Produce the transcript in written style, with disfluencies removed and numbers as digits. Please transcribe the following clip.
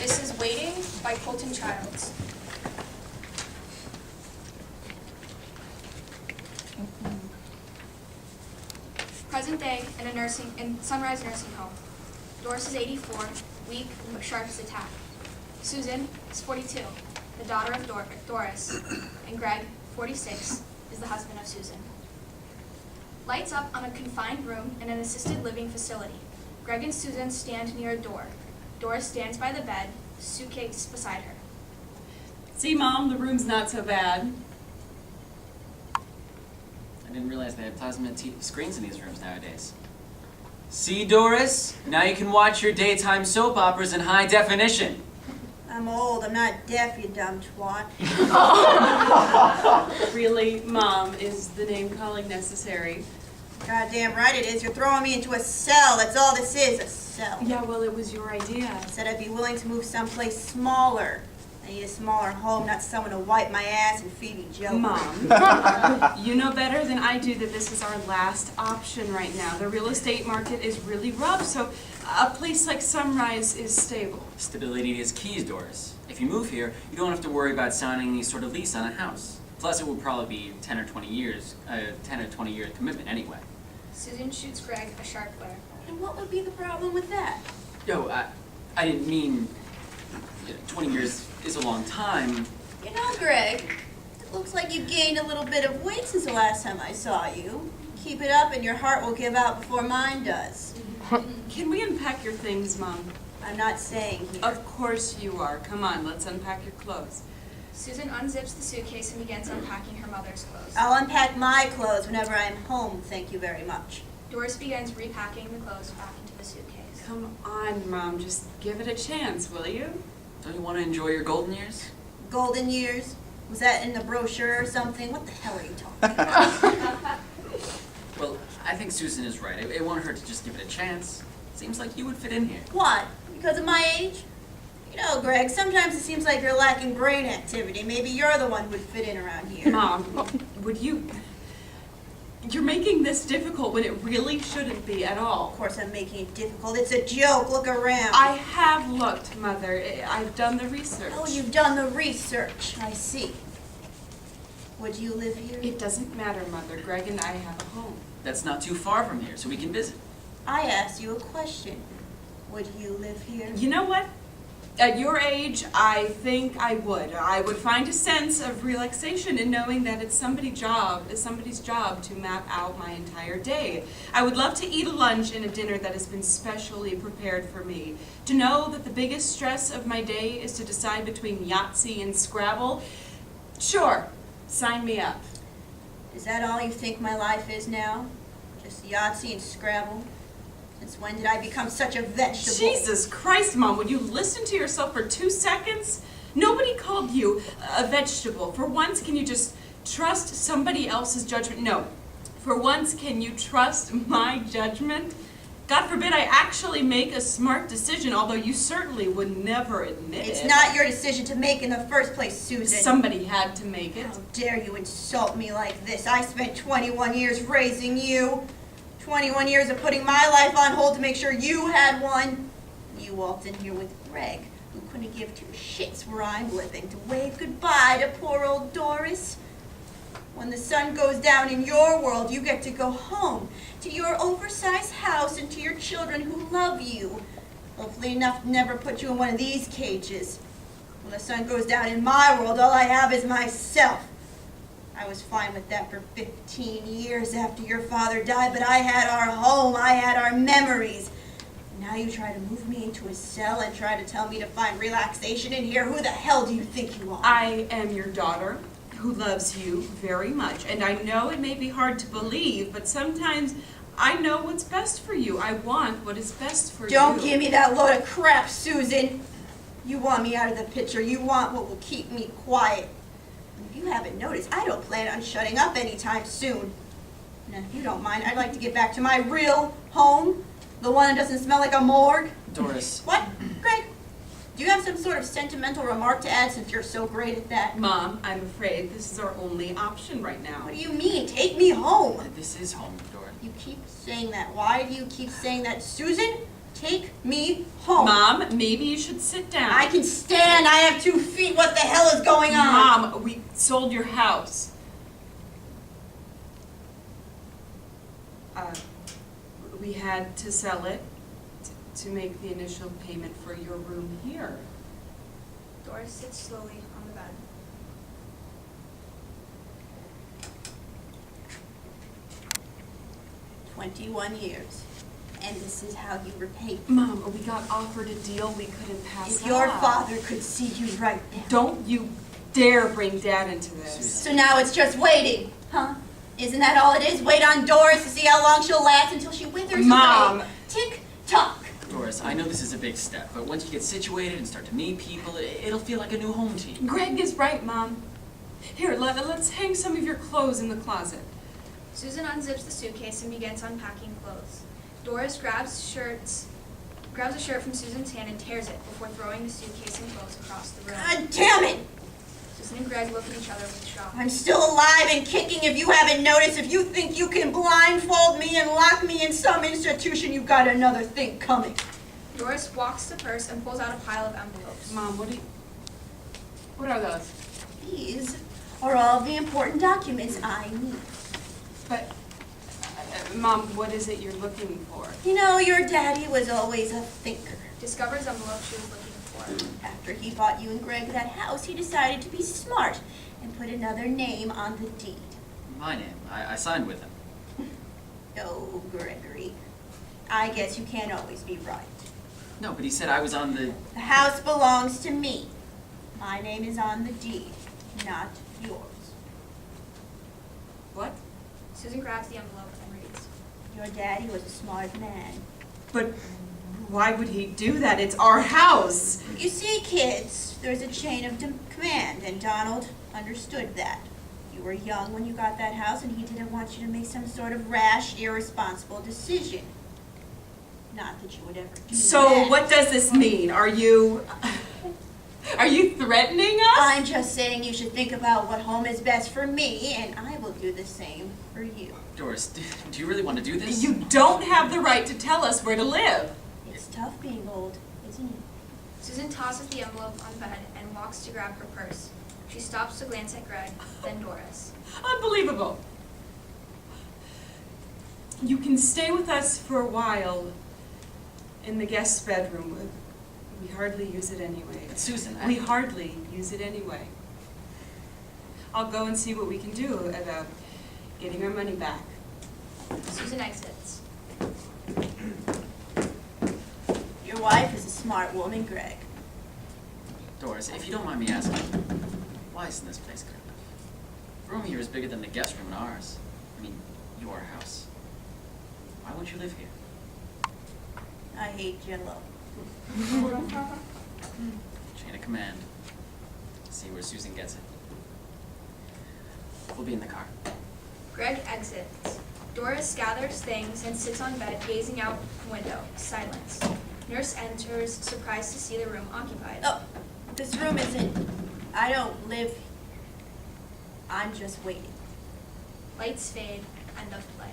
This is Waiting by Colton Childs. Present day in Sunrise Nursing Home. Doris is 84, weak but sharp as a tack. Susan is 42, the daughter of Doris, and Greg, 46, is the husband of Susan. Lights up on a confined room in an assisted living facility. Greg and Susan stand near a door. Doris stands by the bed, suitcase beside her. See, Mom, the room's not so bad. I didn't realize they had plasma screens in these rooms nowadays. See, Doris? Now you can watch your daytime soap operas in high definition. I'm old. I'm not deaf, you dumb twat. Really, Mom, is the name calling necessary? Goddamn right it is. You're throwing me into a cell. That's all this is, a cell. Yeah, well, it was your idea. I said I'd be willing to move someplace smaller. I need a smaller home, not someone to wipe my ass and feed me jokes. Mom, you know better than I do that this is our last option right now. The real estate market is really rough, so a place like Sunrise is stable. Stability is key, Doris. If you move here, you don't have to worry about signing any sort of lease on a house. Plus, it will probably be 10 or 20 years commitment anyway. Susan shoots Greg a sharp glare. And what would be the problem with that? Yo, I didn't mean 20 years is a long time. You know, Greg, it looks like you gained a little bit of weight since the last time I saw you. Keep it up and your heart will give out before mine does. Can we unpack your things, Mom? I'm not saying here. Of course you are. Come on, let's unpack your clothes. Susan unzips the suitcase and begins unpacking her mother's clothes. I'll unpack my clothes whenever I'm home, thank you very much. Doris begins repacking the clothes back into the suitcase. Come on, Mom, just give it a chance, will you? Don't you want to enjoy your golden years? Golden years? Was that in the brochure or something? What the hell are you talking about? Well, I think Susan is right. It won't hurt to just give it a chance. Seems like you would fit in here. What? Because of my age? You know, Greg, sometimes it seems like you're lacking brain activity. Maybe you're the one who would fit in around here. Mom, would you... You're making this difficult when it really shouldn't be at all. Of course I'm making it difficult. It's a joke. Look around. I have looked, Mother. I've done the research. Oh, you've done the research. I see. Would you live here? It doesn't matter, Mother. Greg and I have a home. That's not too far from here, so we can visit. I asked you a question. Would you live here? You know what? At your age, I think I would. I would find a sense of relaxation in knowing that it's somebody's job to map out my entire day. I would love to eat a lunch and a dinner that has been specially prepared for me. To know that the biggest stress of my day is to decide between Yahtzee and Scrabble. Sure, sign me up. Is that all you think my life is now? Just Yahtzee and Scrabble? Since when did I become such a vegetable? Jesus Christ, Mom, would you listen to yourself for 2 seconds? Nobody called you a vegetable. For once, can you just trust somebody else's judgment? No. For once, can you trust my judgment? God forbid I actually make a smart decision, although you certainly would never admit it. It's not your decision to make in the first place, Susan. Somebody had to make it. How dare you insult me like this? I spent 21 years raising you. 21 years of putting my life on hold to make sure you had one. You walked in here with Greg, who couldn't give 2 shits where I'm living, to wave goodbye to poor old Doris. When the sun goes down in your world, you get to go home, to your oversized house and to your children who love you. Hopefully enough to never put you in one of these cages. When the sun goes down in my world, all I have is myself. I was fine with that for 15 years after your father died, but I had our home, I had our memories. Now you try to move me into a cell and try to tell me to find relaxation in here. Who the hell do you think you are? I am your daughter, who loves you very much, and I know it may be hard to believe, but sometimes I know what's best for you. I want what is best for you. Don't give me that load of crap, Susan. You want me out of the picture. You want what will keep me quiet. If you haven't noticed, I don't plan on shutting up anytime soon. Now, if you don't mind, I'd like to get back to my real home, the one that doesn't smell like a morgue. Doris. What? Greg, do you have some sort of sentimental remark to add since you're so great at that? Mom, I'm afraid this is our only option right now. What do you mean? Take me home. This is home, Doris. You keep saying that. Why do you keep saying that? Susan, Take me home. Mom, maybe you should sit down. I can stand. I have 2 feet. What the hell is going on? Mom, we sold your house. We had to sell it to make the initial payment for your room here. Doris sits slowly on the bed. "21 years. And this is how you repay me. Mom, we got offered a deal we couldn't pass If your up. father could see you right now. Don't you dare bring Dad into this. So now it's just waiting, huh? Isn't that all it is? Wait on Doris to see how long she'll last until she withers Mom. away. Tick tock. Doris, I know this is a big step, but once you get situated and start to meet people, it'll feel like a new home to you. Greg is right, Mom. Here, let's hang some of your clothes in the closet. Susan unzips the suitcase and begins unpacking clothes. Doris grabs a shirt from Susan's hand and tears it before throwing the suitcase and clothes across the room. God damn it! Susan and Greg look at each other with shock. I'm still alive and kicking if you haven't noticed. If you think you can blindfold me and lock me in some institution, you've got another thing coming. Doris walks to the purse and pulls out a pile of envelopes. Mom, what are those? These are all the important documents I need. But, Mom, what is it you're looking for? You know, your daddy was always a thinker. Discovers envelope she was looking for. After he bought you and Greg that house, he decided to be smart and put another name on the deed. My name. I signed with him. Oh, Gregory. I guess you can't always be right. No, but he said I was on the... The house belongs to me. My name is on the deed, not yours. What? Susan grabs the envelope and reads. Your daddy was a smart man. But why would he do that? It's our house. You see, kids, there's a chain of command, and Donald understood that. You were young when you got that house, and he didn't want you to make some sort of rash, irresponsible decision. Not that you would ever do So that. what does this mean? Are you threatening us? I'm just saying you should think about what home is best for me, and I will do the same for you. Doris, do you really want to do this? You don't have the right to tell us where to live. It's tough being old, isn't it? Susan tosses the envelope on the bed and walks to grab her purse. She stops to glance at Greg, then Doris. Unbelievable. You can stay with us for a while in the guest bedroom. We hardly use it anyway. But Susan, We hardly use it anyway. I'll go and see what we can do about getting our money back. Susan exits. Your wife is a smart woman, Greg. Doris, if you don't mind me asking, why isn't this place good enough? The room here is bigger than the guest room in ours. I mean, your house. Why won't you live here? I hate Jello. Chain of command. See where Susan gets it. We'll be in the car. Greg exits. Doris gathers things and sits on bed, gazing out the window, silence. Nurse enters, surprised to see the room occupied. Oh, this room isn't... I don't live... I'm just waiting. Lights fade, end of play.